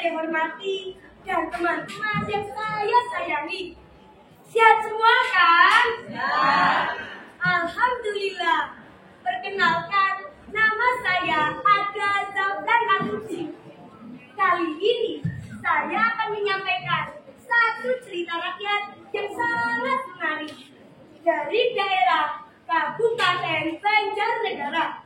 saya hormati dan teman-teman yang saya sayangi. Sehat semua kan? Ya. Alhamdulillah. Perkenalkan, nama saya Aga Zafran Al-Hussi. Kali ini saya akan menyampaikan satu cerita rakyat yang sangat menarik dari daerah Kabupaten Banjarnegara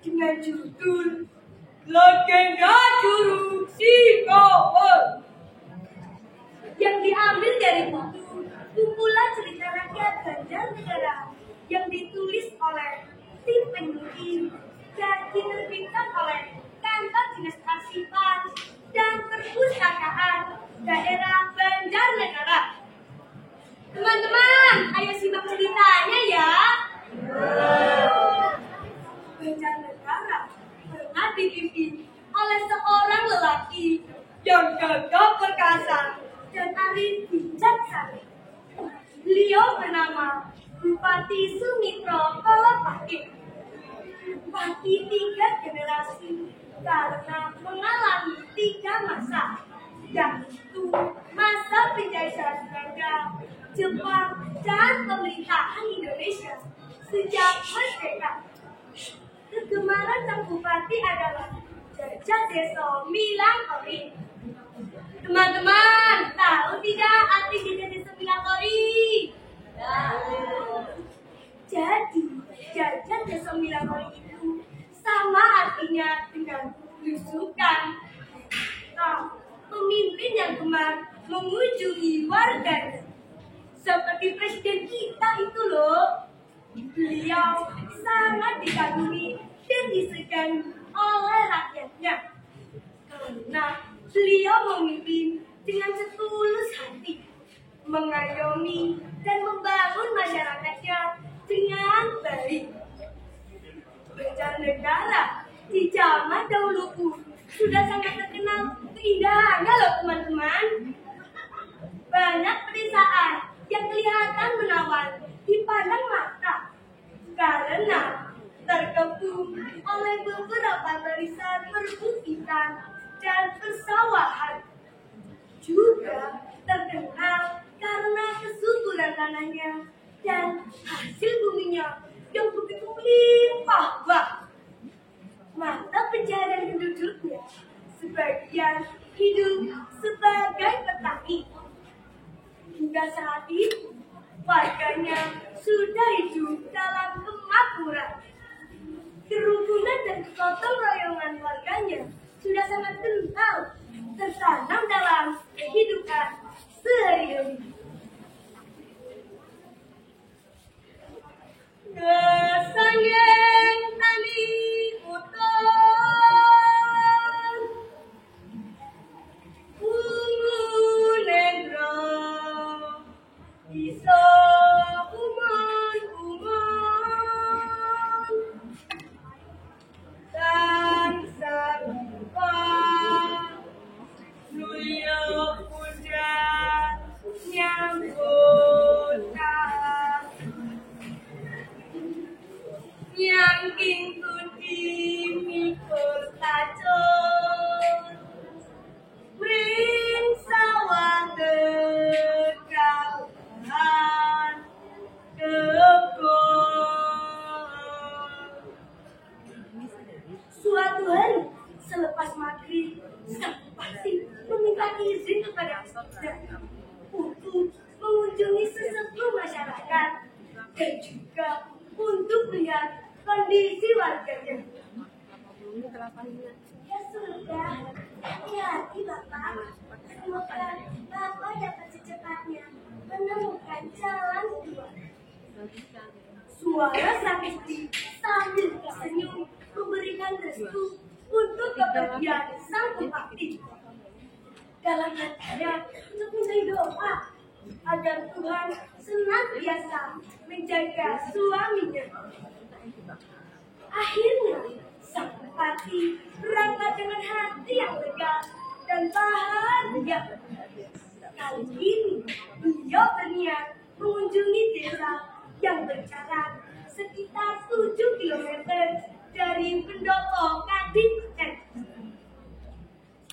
dengan judul Legenda Curug Singkawang, yang diambil dari buku kumpulan cerita rakyat Banjarnegara yang ditulis oleh tim penyuling dan diterbitkan oleh Kantor Dinas Arsipan dan Perpustakaan Daerah Banjarnegara. Teman-teman, ayo simak ceritanya ya. Banjarnegara pernah dipimpin oleh seorang lelaki yang gagah perkasa dan arif bijaksana. Beliau bernama Bupati Sumitro Kalapake. Bupati 3 generasi karena mengalami 3 masa, yaitu masa penjajahan Belanda, Jepang, dan pemerintahan Indonesia sejak merdeka. Kegemaran sang bupati adalah jajah deso Milangkori. Teman-teman, tahu tidak arti jajah deso Milangkori? Jadi, jajah deso Milangkori itu sama artinya dengan belusukan. Pemimpin yang gemar mengunjungi warganya. Seperti presiden kita itu loh. Beliau sangat dikagumi dan disegani oleh rakyatnya. Karena beliau memimpin dengan setulus hati, mengayomi dan membangun masyarakatnya dengan baik. Banjarnegara di zaman dahulu pun sudah sangat terkenal keindahannya loh teman-teman. Banyak pedesaan yang kelihatan menawan dipandang mata karena terkepung oleh beberapa barisan perbukitan dan persawahan. Juga terkenal karena kesuburan tanahnya dan hasil buminya yang begitu melimpah ruah. Mata pencaharian penduduknya sebagian hidup sebagai petani. Hingga saat itu, warganya sudah hidup dalam kemakmuran. Kerukunan dan kegotong royongan warganya sudah sangat kental tertanam dalam kehidupan sehari-hari. Sanggeng tani utang, ungu negro, iso uman-uman, dan sarpa, nuyo puja nyambutan. Yang kingkun mikul tacun, ring sawah kekawan kebon. Suatu hari selepas maghrib, sang bupati meminta izin kepada Raja untuk mengunjungi sesepuh masyarakat dan juga untuk melihat kondisi warganya. Ya sudah, hati-hati Bapak. Semoga Bapak dapat secepatnya menemukan jalan keluar. Suara sang istri sambil tersenyum memberikan restu untuk kepergian sang bupati. Dalam hatinya mempunyai doa agar Tuhan senantiasa menjaga suaminya. Akhirnya, sang bupati berangkat dengan hati yang lega dan bahagia. Kali ini, beliau berniat mengunjungi desa yang berjarak sekitar 7 km dari pendopo Kadin.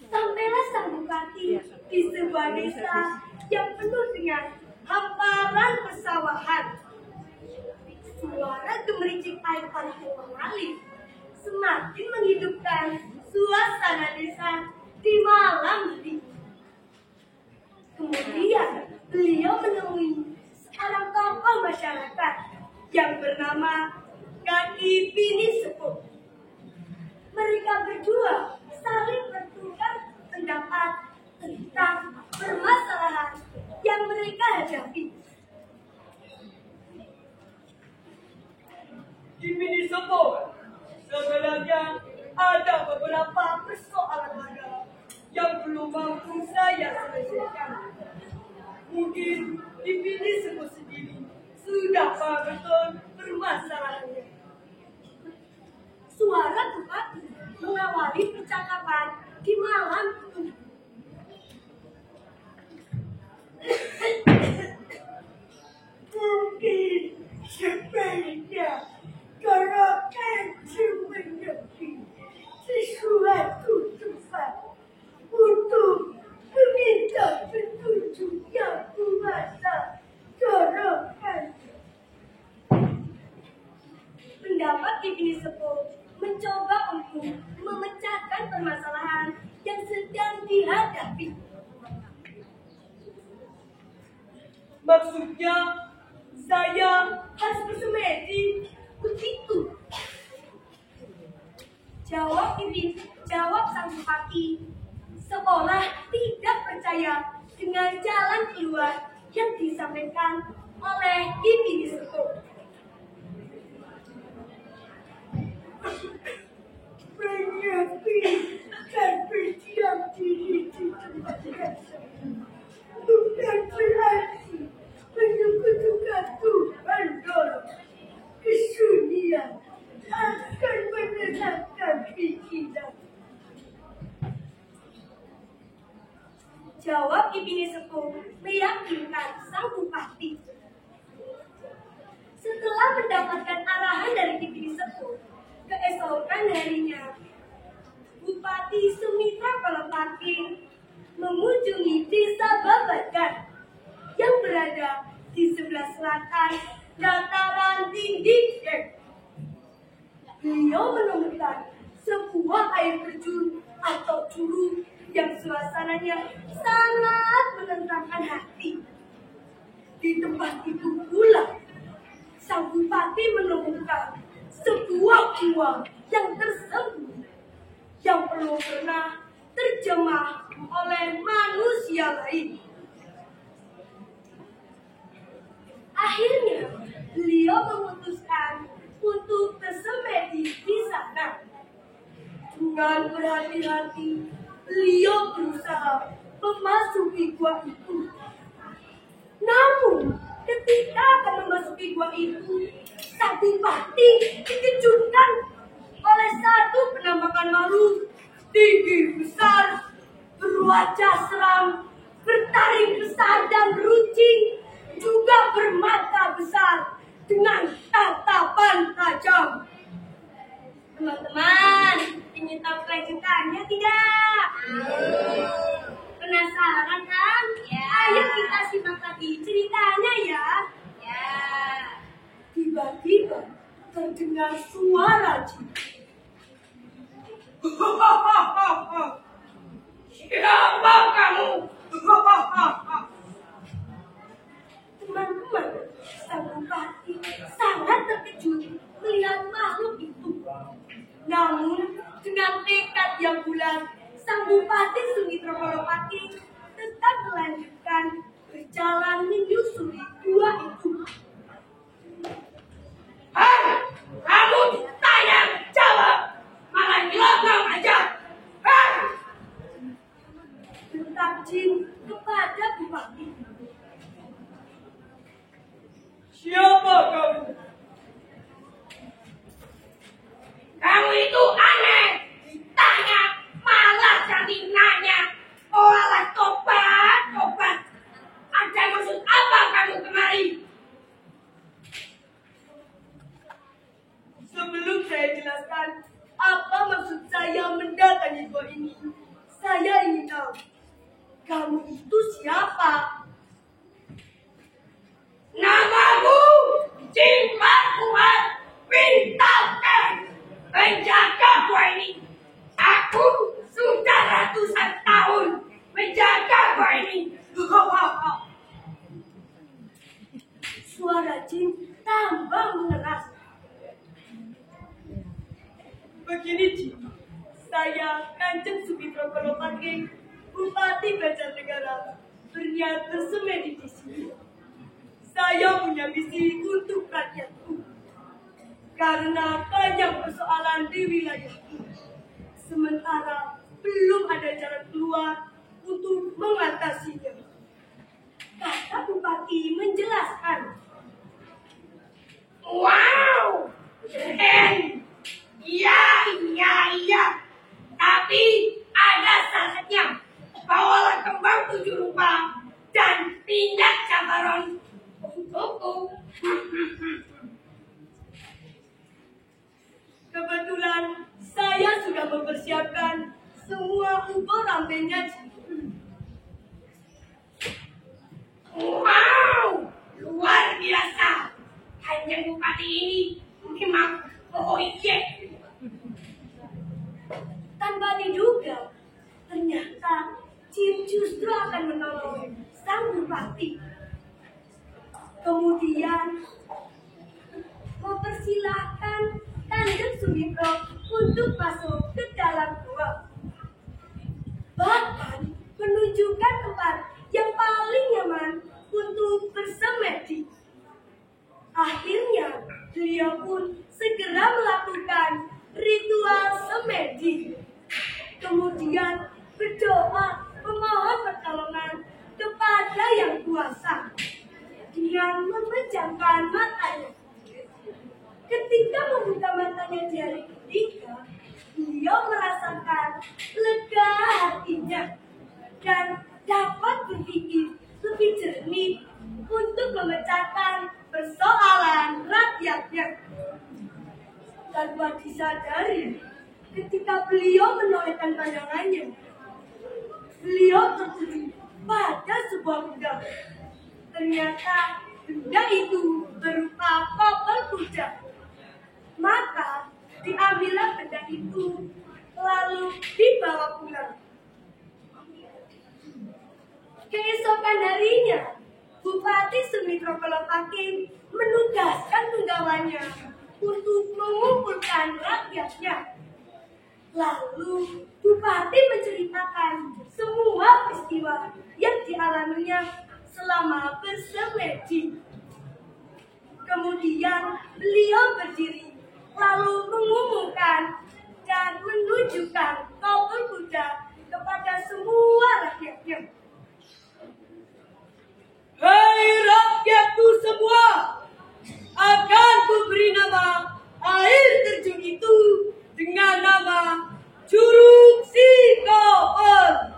Sang Sampailah sang bupati di sebuah desa yang penuh dengan hamparan persawahan. Suara gemericik air pantai mengalir semakin menghidupkan suasana desa di malam hari. Kemudian beliau menemui seorang tokoh masyarakat yang bernama Kaki Bini Sepuh. Mereka berdua saling bertukar pendapat tentang permasalahan yang mereka hadapi. Di Bini Sepuh, sebenarnya ada beberapa persoalan ada yang belum mampu saya selesaikan. Mungkin di Bini Sepuh sendiri sudah paham betul permasalahannya. Suara bupati mengawali percakapan di malam itu. Mungkin sebaiknya kalau kalian mengerti sesuatu tempat untuk meminta petunjuk yang kuasa tolongkan. Pendapat Ibni Sepuh mencoba untuk memecahkan permasalahan yang sedang dihadapi. Maksudnya, saya harus bersemedi begitu. Jawab sang bupati, seolah tidak percaya dengan jalan keluar yang disampaikan oleh Ibni Sepuh. Menyepi dan berdiam diri di tempat biasa bukan berarti menyekutukan Tuhan dalam kesunyian akan menenangkan pikiran. Jawab Ibni Sepuh meyakinkan sang bupati. Setelah mendapatkan arahan dari Ibni Sepuh, keesokan harinya, Bupati Sumitra Palapati mengunjungi desa Babakan yang berada di sebelah selatan dataran tinggi Dek. Beliau menemukan sebuah air terjun atau curug yang suasananya sangat menenangkan hati. Di tempat itu pula, sang bupati menemukan sebuah gua yang tersembunyi yang belum pernah terjemah oleh manusia lain. Akhirnya, beliau memutuskan untuk bersemedi di sana. Dengan berhati-hati, beliau berusaha memasuki gua itu. Namun, ketika akan memasuki gua itu, sang bupati dikejutkan oleh satu penampakan makhluk tinggi besar, berwajah seram, bertaring besar dan beruncing, juga bermata besar dengan tatapan tajam. Teman-teman, ingin tahu kelanjutannya tidak? Penasaran kan? Ya. Ayo kita simak lagi ceritanya ya. Ya. Tiba-tiba terdengar suara jin. Siapa kamu? Teman-teman, sang bupati sangat terkejut melihat makhluk itu. Namun, dengan tekad yang bulat, sang bupati Sumitra Palapati tetap melanjutkan berjalan menyusuri gua itu. Hei, kamu tanya jawab, malah nyelonong aja. Hei, Bentak jin kepada bupati. siapa kamu? Kamu itu aneh, ditanya malah jadi nanya. Oh alah tobat. Ada maksud apa? Suara jin tambah mengeras. Begini, Ji. Saya, Kanjeng Sumitra Balapati, Bupati Banjarnegara, berniat bersemedi di sini. Saya punya misi untuk rakyatku. Karena banyak persoalan di wilayahku. Sementara belum ada jalan keluar untuk mengatasinya. Kata Bupati menjelaskan. Wow, keren. Iya. Tapi ada syaratnya. Bawalah kembang 7 rupa dan tindak cabaran untukku. Kebetulan saya sudah mempersiapkan semua ukur rampenya. Wow, luar biasa. Kanjeng Bupati ini memang proyek. Tanpa diduga, ternyata jin justru akan menolong sang bupati. Kemudian mempersilahkan Kanjeng Sumitra untuk masuk ke dalam gua. Bahkan menunjukkan tempat yang paling nyaman untuk bersemedi. Akhirnya, beliau pun segera melakukan ritual semedi. Kemudian berdoa memohon pertolongan kepada Yang Kuasa dengan memejamkan matanya. Ketika membuka matanya di hari ketiga, beliau merasakan lega hatinya dan dapat berpikir lebih jernih untuk memecahkan persoalan rakyatnya. Tanpa disadari, ketika beliau menolehkan pandangannya, beliau tertuju pada sebuah benda. Ternyata benda itu berupa kopel kuda. Maka diambillah benda itu lalu dibawa pulang. Keesokan harinya, Bupati Sumitra Balapati menugaskan penggawaannya untuk mengumpulkan rakyatnya. Lalu Bupati menceritakan semua peristiwa yang dialaminya selama bersemedi. Kemudian beliau berdiri lalu mengumumkan dan menunjukkan kopel kuda kepada semua rakyatnya. Hei rakyatku semua, akan kuberi nama air terjun itu dengan nama Curug Si Kopel.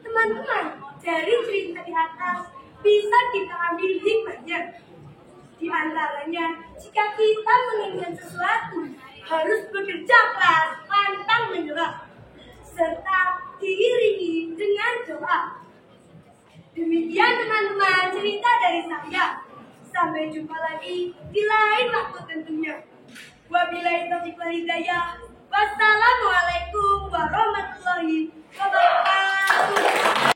Teman-teman, dari cerita di atas bisa kita ambil hikmahnya. Di antaranya, jika kita menginginkan sesuatu, harus bekerja keras, pantang menyerah, serta diiringi dengan doa. Demikian teman-teman cerita dari saya. Sampai jumpa lagi di lain waktu tentunya. Wabillahi taufiq wal hidayah. Wassalamualaikum.